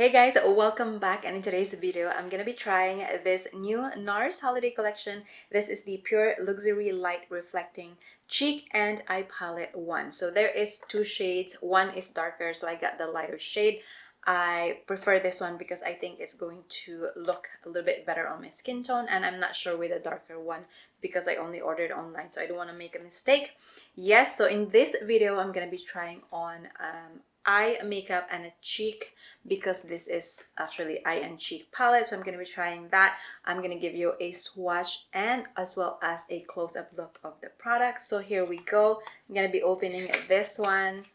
Hey guys, welcome back, and in today's video I'm gonna be trying this new Nars holiday collection. This is the Pure Luxury Light Reflecting Cheek and Eye Palette 1. So there is two shades. One is darker, so I got the lighter shade. I prefer this one because I think it's going to look a little bit better on my skin tone, and I'm not sure with the darker one because I only ordered online, so I don't want to make a mistake. Yes, so in this video I'm gonna be trying on eye makeup and a cheek, because this is actually eye and cheek palette, so I'm going to be trying that. I'm going to give you a swatch and as well as a close-up look of the product. So here we go. I'm going to be opening this one,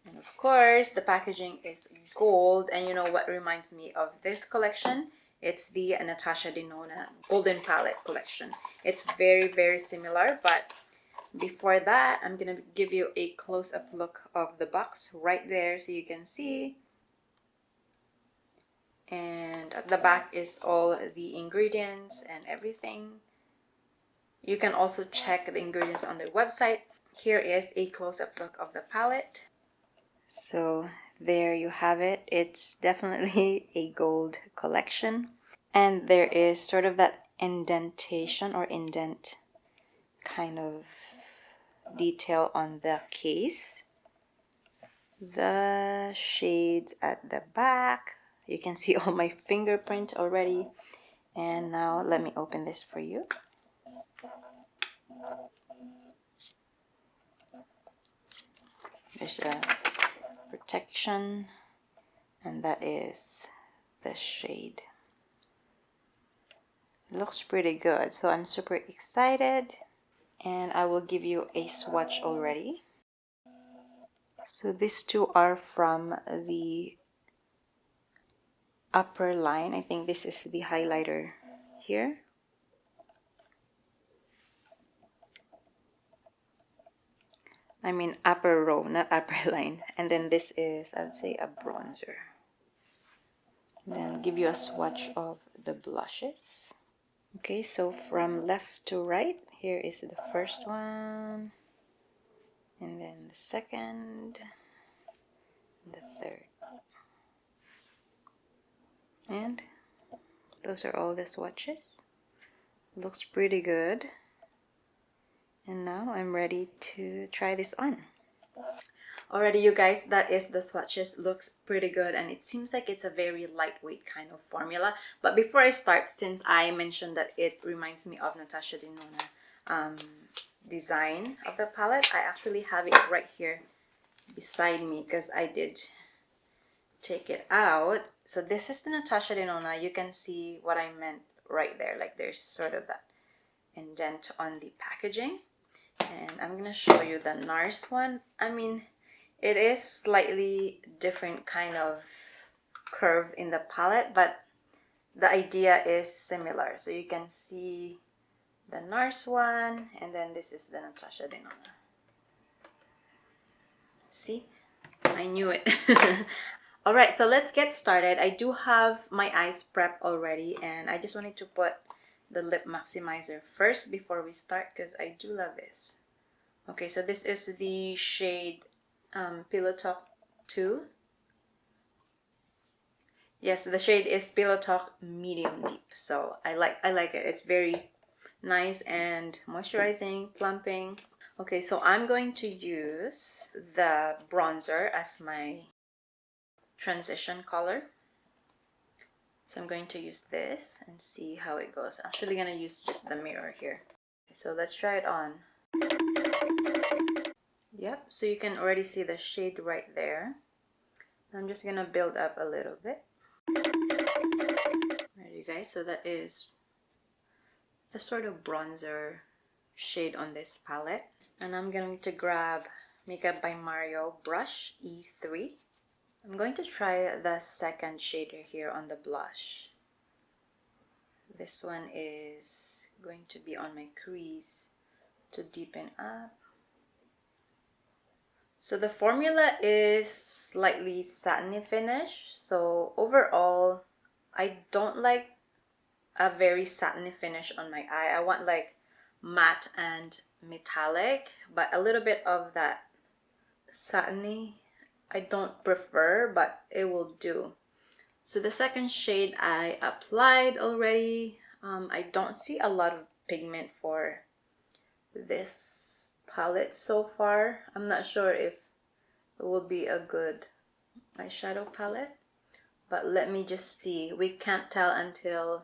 and of course the packaging is gold. And you know what reminds me of this collection? It's the Natasha Denona Golden Palette collection. It's very similar, but before that, I'm gonna give you a close-up look of the box right there so you can see. And at the back is all the ingredients and everything. You can also check the ingredients on their website. Here is a close-up look of the palette. So there you have it. It's definitely a gold collection. And there is sort of that indentation or indent kind of detail on the case. The shades at the back, you can see all my fingerprint already. And now let me open this for you. There's a protection, and that is the shade. It looks pretty good, so I'm super excited, and I will give you a swatch already. So these two are from the upper line. I think this is the highlighter here. I mean upper row, not upper line. And then this is, I would say, a bronzer. And then give you a swatch of the blushes. Okay, so from left to right, here is the first one, and then the second, and the third. And those are all the swatches. Looks pretty good. And now I'm ready to try this on. Alrighty, you guys, that is the swatches. Looks pretty good, and it seems like it's a very lightweight kind of formula. But before I start, since I mentioned that it reminds me of Natasha Denona design of the palette, I actually have it right here beside me because I did take it out. So this is the Natasha Denona. You can see what I meant right there. Like there's sort of that indent on the packaging. And I'm gonna show you the Nars one. I mean, it is slightly different kind of curve in the palette, but the idea is similar. So you can see the Nars one, and then this is the Natasha Denona. See? I knew it. Alright, so let's get started. I do have my eyes prepped already, and I just wanted to put the lip maximizer first before we start because I do love this. Okay, so this is the shade Pillow Talk 2. Yes, the shade is Pillow Talk Medium Deep. So I like it. It's very nice and moisturizing, plumping. Okay, so I'm going to use the bronzer as my transition color. So I'm going to use this and see how it goes. I'm actually gonna use just the mirror here. So let's try it on. Yep, so you can already see the shade right there. I'm just gonna build up a little bit. Alright, you guys, so that is the sort of bronzer shade on this palette. And I'm going to grab Makeup by Mario brush E3. I'm going to try the second shader here on the blush. This one is going to be on my crease to deepen up. So the formula is slightly satiny finish. So overall, I don't like a very satiny finish on my eye. I want like matte and metallic, but a little bit of that satiny I don't prefer, but it will do. So the second shade I applied already. I don't see a lot of pigment for this palette so far. I'm not sure if it will be a good eyeshadow palette, but let me just see. We can't tell until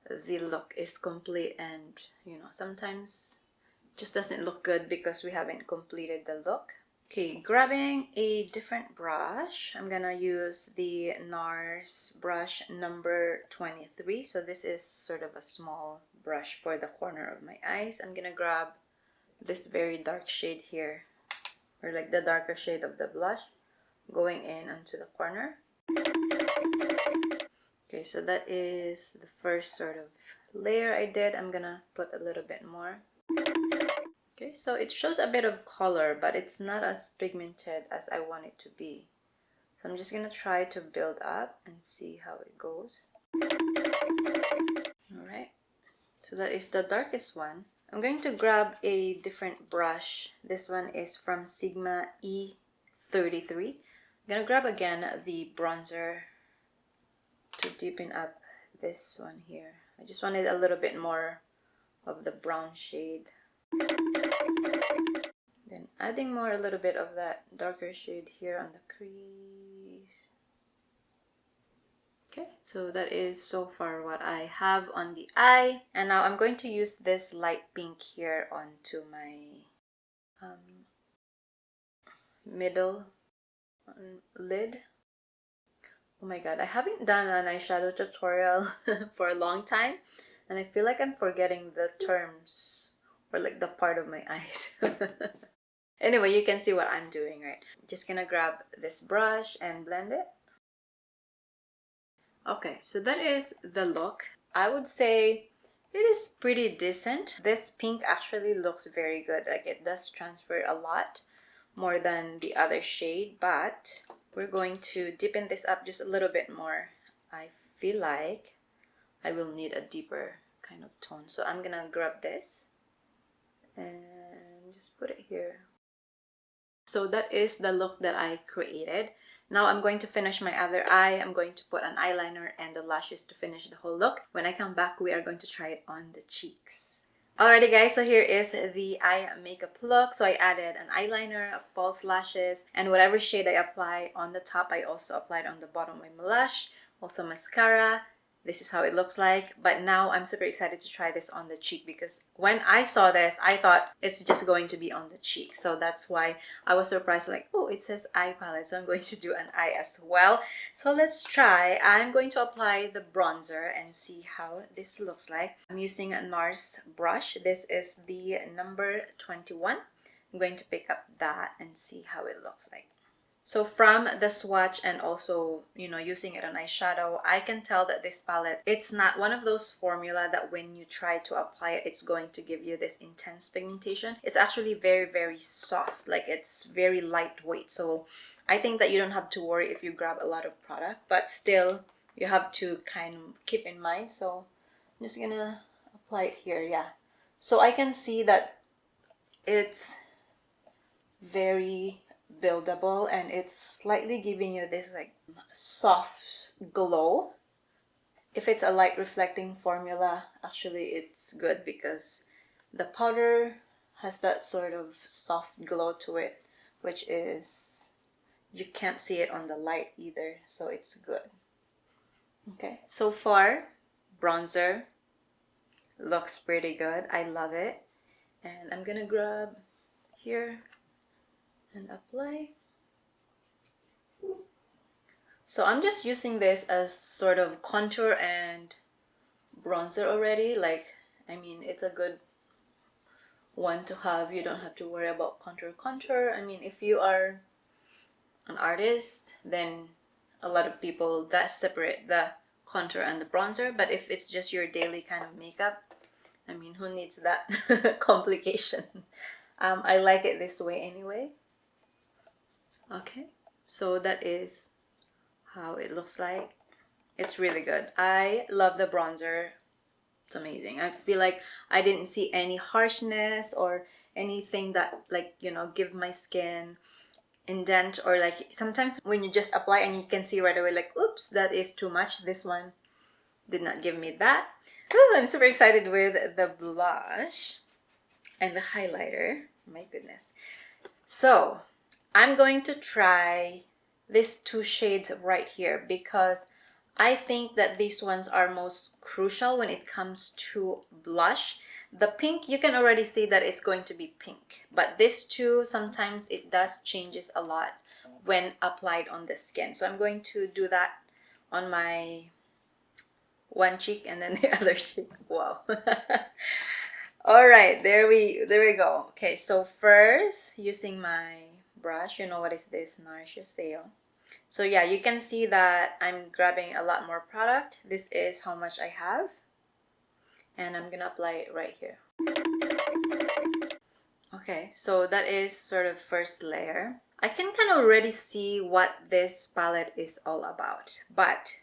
the look is complete, and you know, sometimes it just doesn't look good because we haven't completed the look. Okay, grabbing a different brush. I'm gonna use the Nars brush number 23. So this is sort of a small brush for the corner of my eyes. I'm gonna grab this very dark shade here, or like the darker shade of the blush, going in onto the corner. Okay, so that is the first sort of layer I did. I'm gonna put a little bit more. Okay, so it shows a bit of color, but it's not as pigmented as I want it to be. So I'm just gonna try to build up and see how it goes. Alright, so that is the darkest one. I'm going to grab a different brush. This one is from Sigma E33. I'm gonna grab again the bronzer to deepen up this one here. I just wanted a little bit more of the brown shade. Then adding more, a little bit of that darker shade here on the crease. Okay, so that is so far what I have on the eye. And now I'm going to use this light pink here onto my middle lid. Oh my god, I haven't done an eyeshadow tutorial for a long time, and I feel like I'm forgetting the terms or like the part of my eyes. Anyway, you can see what I'm doing, right? Just gonna grab this brush and blend it. Okay, so that is the look. I would say it is pretty decent. This pink actually looks very good. Like, it does transfer a lot more than the other shade, but we're going to deepen this up just a little bit more. I feel like I will need a deeper kind of tone. So I'm gonna grab this and just put it here. So that is the look that I created. Now I'm going to finish my other eye. I'm going to put an eyeliner and the lashes to finish the whole look. When I come back, we are going to try it on the cheeks. Alrighty guys, so here is the eye makeup look. So I added an eyeliner, false lashes, and whatever shade I apply on the top, I also applied on the bottom of my blush. Also mascara. This is how it looks like. But now I'm super excited to try this on the cheek, because when I saw this, I thought it's just going to be on the cheek. So that's why I was surprised, like, oh, it says eye palette. So I'm going to do an eye as well. So let's try. I'm going to apply the bronzer and see how this looks like. I'm using a Nars brush. This is the number 21. I'm going to pick up that and see how it looks like. So from the swatch and also, you know, using it on eyeshadow, I can tell that this palette, it's not one of those formula that when you try to apply it, it's going to give you this intense pigmentation. It's actually very, very soft. Like, it's very lightweight. So I think that you don't have to worry if you grab a lot of product, but still you have to kind of keep in mind. So I'm just gonna apply it here. Yeah. So I can see that it's very buildable and it's slightly giving you this like soft glow. If it's a light reflecting formula, actually it's good because the powder has that sort of soft glow to it, which is, you can't see it on the light either, so it's good. Okay, so far bronzer looks pretty good. I love it. And I'm gonna grab here and apply. So I'm just using this as sort of contour and bronzer already. Like, I mean, it's a good one to have. You don't have to worry about contour. I mean, if you are an artist, then a lot of people that separate the contour and the bronzer. But if it's just your daily kind of makeup, I mean, who needs that complication? I like it this way anyway. Okay, so that is how it looks like. It's really good. I love the bronzer. It's amazing. I feel like I didn't see any harshness or anything that, like, you know, give my skin indent, or like sometimes when you just apply and you can see right away like, oops, that is too much. This one did not give me that. Oh, I'm super excited with the blush and the highlighter. My goodness. So I'm going to try these two shades right here because I think that these ones are most crucial when it comes to blush. The pink, you can already see that it's going to be pink, but this two, sometimes it does changes a lot when applied on the skin. So I'm going to do that on my one cheek and then the other cheek. Wow. All right, there we go. Okay, so first using my brush, you know what is this, Nars. So yeah, you can see that I'm grabbing a lot more product. This is how much I have, and I'm gonna apply it right here. Okay, so that is sort of first layer. I can kind of already see what this palette is all about, but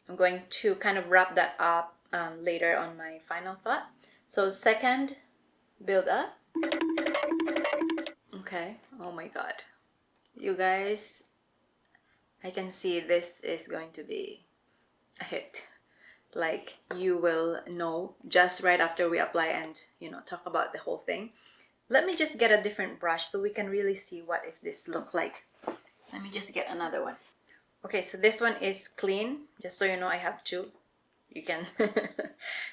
I'm going to kind of wrap that up later on my final thought. So second, build up. Okay, oh my god. You guys, I can see this is going to be a hit. Like, you will know just right after we apply and, you know, talk about the whole thing. Let me just get a different brush so we can really see what is this look like. Let me just get another one. Okay, so this one is clean. Just so you know, I have two. You can,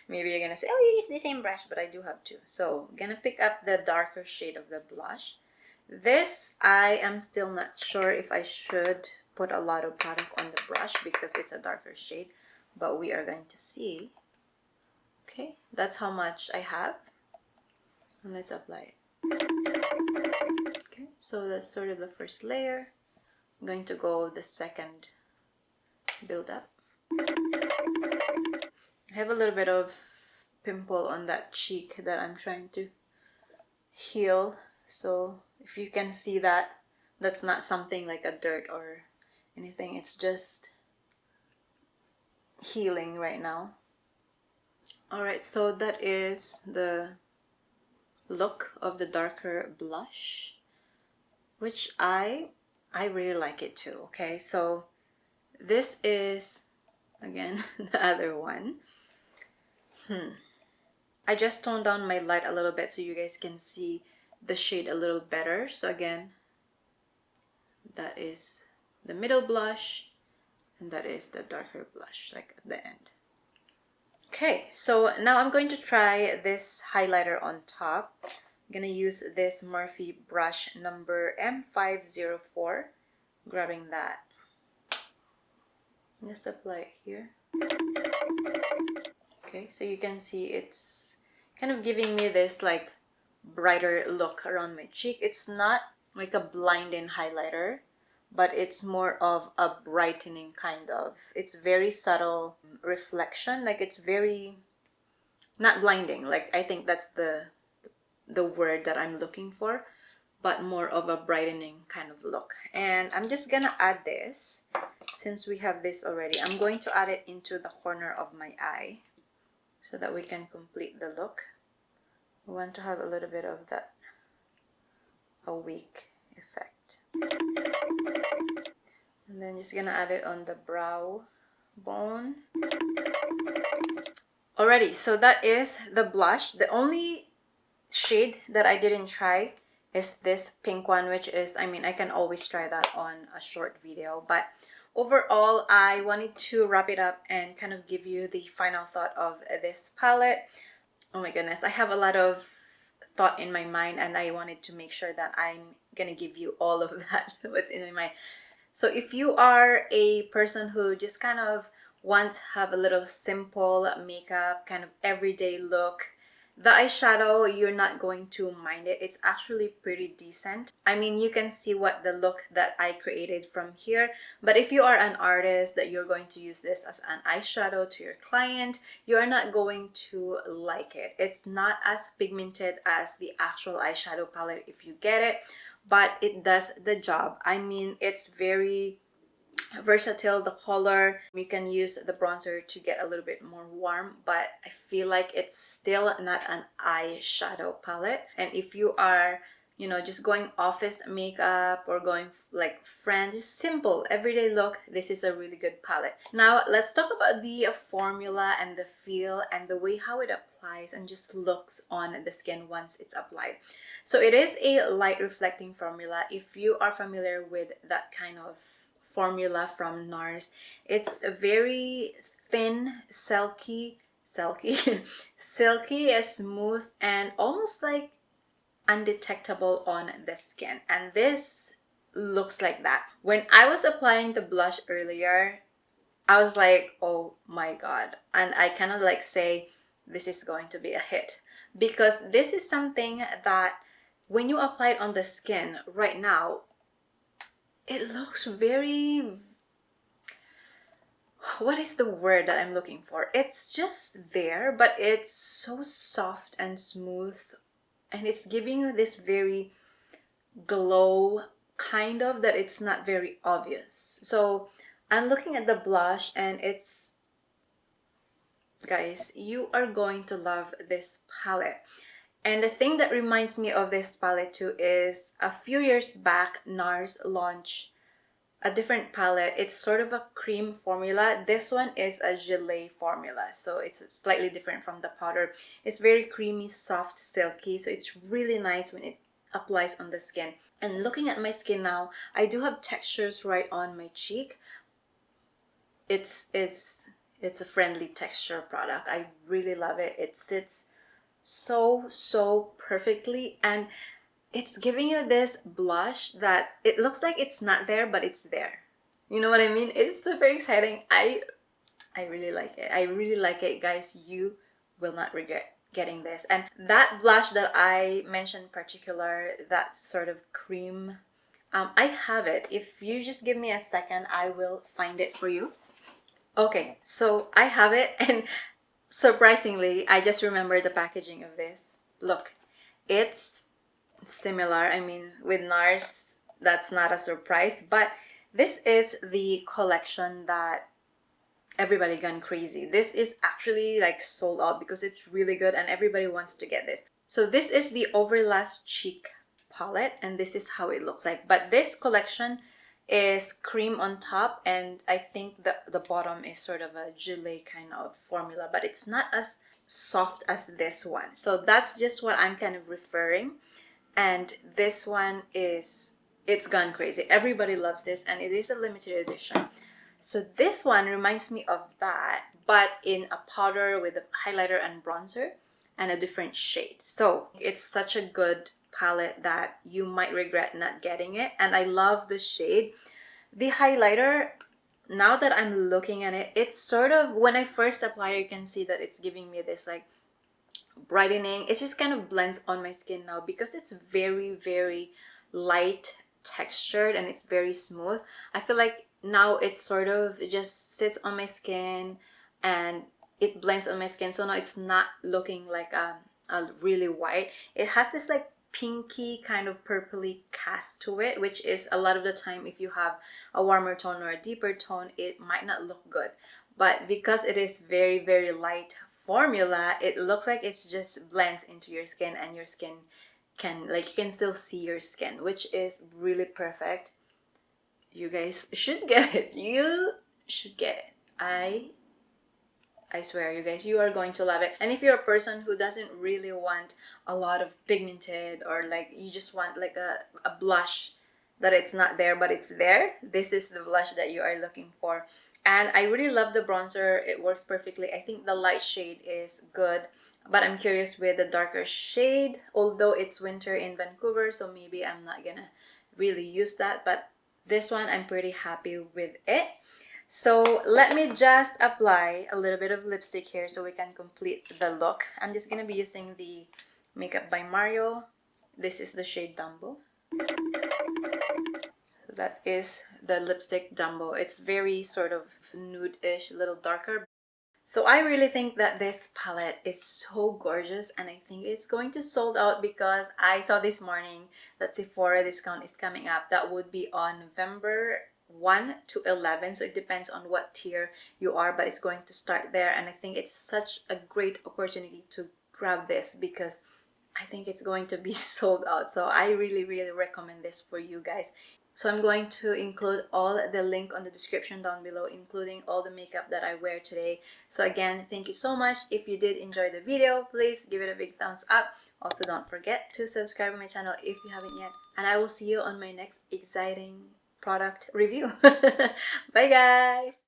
maybe you're gonna say, oh, you use the same brush, but I do have two. So I'm gonna pick up the darker shade of the blush. This, I am still not sure if I should put a lot of product on the brush because it's a darker shade, but we are going to see. Okay, that's how much I have. And let's apply it. Okay, so that's sort of the first layer. I'm going to go the second build up. I have a little bit of pimple on that cheek that I'm trying to heal. So if you can see that, that's not something like a dirt or anything. It's just healing right now. Alright, so that is the look of the darker blush, which I really like it too. Okay, so this is again the other one. I just toned down my light a little bit so you guys can see the shade a little better. So again, that is the middle blush and that is the darker blush, like at the end. Okay, so now I'm going to try this highlighter on top. I'm gonna use this Morphe brush number M504, grabbing that. Just apply it here. Okay, so you can see it's kind of giving me this like brighter look around my cheek. It's not like a blinding highlighter, but it's more of a brightening kind of. It's very subtle reflection, like it's very not blinding, like I think that's the word that I'm looking for, but more of a brightening kind of look. And I'm just gonna add this, since we have this already, I'm going to add it into the corner of my eye so that we can complete the look. We want to have a little bit of that awake effect. And then just gonna add it on the brow bone. Alrighty, so that is the blush. The only shade that I didn't try is this pink one, which is, I mean, I can always try that on a short video, but overall I wanted to wrap it up and kind of give you the final thought of this palette. Oh my goodness, I have a lot of thought in my mind and I wanted to make sure that I'm gonna give you all of that, what's in my mind. So if you are a person who just kind of wants to have a little simple makeup, kind of everyday look, the eyeshadow, you're not going to mind it. It's actually pretty decent. I mean, you can see what the look that I created from here. But if you are an artist that you're going to use this as an eyeshadow to your client, you are not going to like it. It's not as pigmented as the actual eyeshadow palette if you get it, but it does the job. I mean, it's very versatile, the color. You can use the bronzer to get a little bit more warm, but I feel like it's still not an eyeshadow palette. And if you are you know, just going office makeup or going like friend, just simple everyday look, this is a really good palette. Now let's talk about the formula and the feel and the way how it applies and just looks on the skin once it's applied. So it is a light reflecting formula. If you are familiar with that kind of formula from Nars, it's a very thin, silky, silky, smooth, and almost like undetectable on the skin. And this looks like that. When I was applying the blush earlier, I was like, oh my god. And I kind of like say, this is going to be a hit. Because this is something that when you apply it on the skin right now, it looks very, what is the word that I'm looking for? It's just there, but it's so soft and smooth, and it's giving you this very glow kind of that it's not very obvious. So I'm looking at the blush and it's, guys, you are going to love this palette. And the thing that reminds me of this palette too is a few years back Nars launched a different palette. It's sort of a cream formula. This one is a gelée formula, so it's slightly different from the powder. It's very creamy, soft, silky, so it's really nice when it applies on the skin. And looking at my skin now, I do have textures right on my cheek. It's a friendly texture product. I really love it. It sits so perfectly, and it's giving you this blush that it looks like it's not there, but it's there. You know what I mean? It's super exciting. I really like it. I really like it, guys. You will not regret getting this. And that blush that I mentioned particular, that sort of cream, I have it. If you just give me a second, I will find it for you. Okay, so I have it, and surprisingly, I just remember the packaging of this. Look, it's similar. I mean, with Nars, that's not a surprise, but this is the collection that everybody gone crazy. This is actually like sold out because it's really good and everybody wants to get this. So this is the Overlast Cheek palette, and this is how it looks like. But this collection is cream on top, and I think the bottom is sort of a gelée kind of formula, but it's not as soft as this one. So that's just what I'm kind of referring. And this one is, it's gone crazy. Everybody loves this, and it is a limited edition. So this one reminds me of that, but in a powder with a highlighter and bronzer and a different shade. So it's such a good palette that you might regret not getting it. And I love the shade. The highlighter, now that I'm looking at it, it's sort of, when I first apply it, you can see that it's giving me this like brightening. It just kind of blends on my skin now because it's very light textured and it's very smooth. I feel like now it's sort of, it just sits on my skin and it blends on my skin. So now it's not looking like a really white. It has this like pinky kind of purpley cast to it, which is a lot of the time if you have a warmer tone or a deeper tone, it might not look good. But because it is very light formula, it looks like it just blends into your skin, and your skin can, like, you can still see your skin, which is really perfect. You guys should get it. You should get it. I swear, you guys, you are going to love it. And if you're a person who doesn't really want a lot of pigmented, or like you just want like a blush that it's not there but it's there, this is the blush that you are looking for. And I really love the bronzer. It works perfectly. I think the light shade is good, but I'm curious with the darker shade, although it's winter in Vancouver, so maybe I'm not gonna really use that. But this one, I'm pretty happy with it. So let me just apply a little bit of lipstick here so we can complete the look. I'm just gonna be using the Makeup by Mario. This is the shade Dumbo. So that is the lipstick Dumbo. It's very sort of nude-ish, a little darker. So I really think that this palette is so gorgeous, and I think it's going to sold out because I saw this morning that Sephora discount is coming up. That would be on November 1 to 11, so it depends on what tier you are, but it's going to start there. And I think it's such a great opportunity to grab this because I think it's going to be sold out. So I really recommend this for you guys. So I'm going to include all the link on the description down below, including all the makeup that I wear today. So again, thank you so much. If you did enjoy the video, please give it a big thumbs up. Also, don't forget to subscribe to my channel if you haven't yet. And I will see you on my next exciting product review. Bye guys!